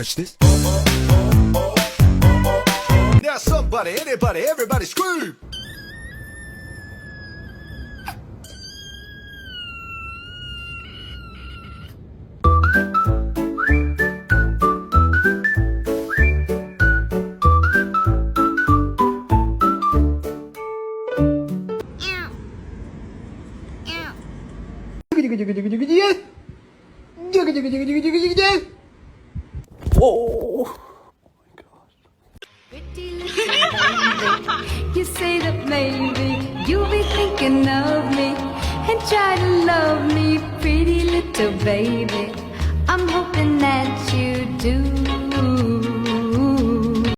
touch this. Now somebody, anybody, everybody scream. Oh. Pretty little baby, you say that maybe you'll be thinking of me and try to love me, pretty little baby. I'm hoping that you do.